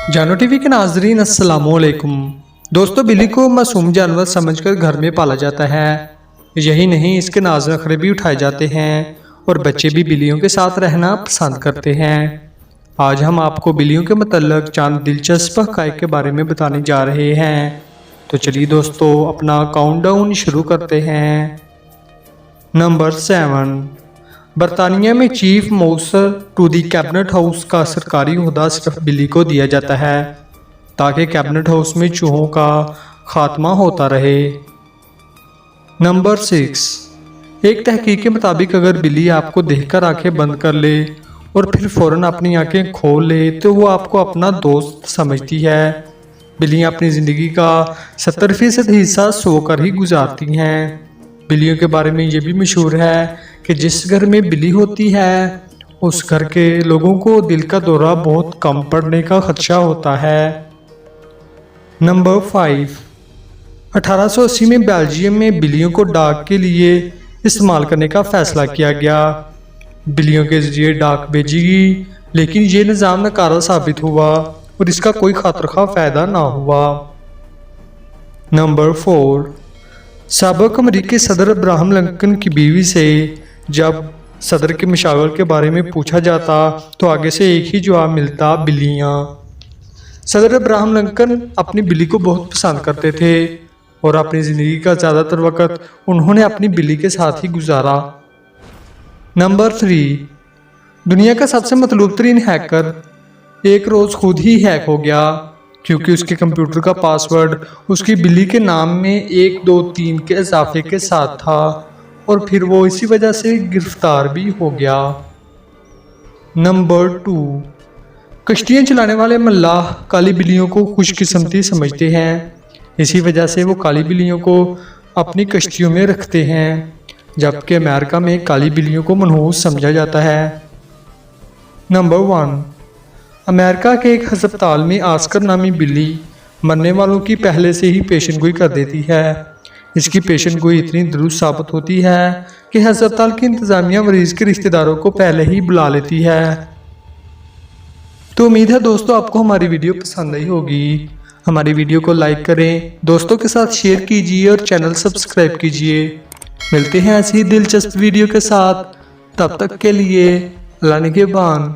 जानो टीवी के नाजरीन अस्सलामुअलैकुम। दोस्तों, बिल्ली को मासूम जानवर समझकर घर में पाला जाता है। यही नहीं, इसके नाज नखरे भी उठाए जाते हैं और बच्चे भी बिल्लियों के साथ रहना पसंद करते हैं। आज हम आपको बिल्लियों के मतलब चंद दिलचस्प हक़ाइक़ के बारे में बताने जा रहे हैं। तो चलिए दोस्तों, अपना काउंटडाउन शुरू करते हैं। नंबर 7, बरतानिया में chief mouser to the cabinet house का सरकारी ओहदा सिर्फ बिल्ली को दिया जाता है ताकि कैबिनेट हाउस में चूहों का खात्मा होता रहे। नंबर 6, एक तहकीक के मुताबिक अगर बिल्ली आपको देखकर आंखें बंद कर ले और फिर फौरन अपनी आंखें खोल ले तो वो आपको अपना दोस्त समझती है। बिल्लियाँ अपनी ज़िंदगी का 70% हिस्सा सोकर ही गुजारती हैं। बिल्लियों के बारे में ये भी मशहूर है कि जिस घर में बिल्ली होती है उस घर के लोगों को दिल का दौरा बहुत कम पड़ने का खदशा होता है। नंबर 5, 1880 में बेल्जियम में बिल्लियों को डाक के लिए इस्तेमाल करने का फैसला किया गया। बिल्लियों के जरिए डाक भेजी गई, लेकिन ये निज़ाम नाकारा साबित हुआ और इसका कोई खातरखा फ़ायदा ना हुआ। नंबर 4, साबिक अमेरिकी सदर अब्राहम लिंकन की बीवी से जब सदर के मशावल के बारे में पूछा जाता तो आगे से एक ही जवाब मिलता, बिल्लियाँ। सदर अब्राहम लिंकन अपनी बिल्ली को बहुत पसंद करते थे और अपनी ज़िंदगी का ज़्यादातर वक़्त उन्होंने अपनी बिल्ली के साथ ही गुजारा। नंबर 3, दुनिया का सबसे मतलूब तरीन हैकर एक रोज़ खुद ही हैक हो गया क्योंकि उसके कंप्यूटर का पासवर्ड उसकी बिल्ली के नाम में 1 2 3 के इजाफे के साथ था और फिर वो इसी वजह से गिरफ्तार भी हो गया। नंबर 2, कश्तियाँ चलाने वाले मल्लाह काली बिल्लियों को खुशकिस्मती समझते हैं, इसी वजह से वो काली बिल्लियों को अपनी कश्तियों में रखते हैं, जबकि अमेरिका में काली बिल्लियों को मनहूस समझा जाता है। नंबर 1, अमेरिका के एक हस्पताल में आस्कर नामी बिल्ली मरने वालों की पहले से ही पेशन गोई कर देती है। इसकी पेशन गोई इतनी दुरुस्त साबित होती है कि हस्पताल की इंतजामिया मरीज के रिश्तेदारों को पहले ही बुला लेती है। तो उम्मीद है दोस्तों आपको हमारी वीडियो पसंद आई होगी। हमारी वीडियो को लाइक करें, दोस्तों के साथ शेयर कीजिए और चैनल सब्सक्राइब कीजिए। मिलते हैं ऐसी ही दिलचस्प वीडियो के साथ, तब तक के लिए अल्लाह निगहबान।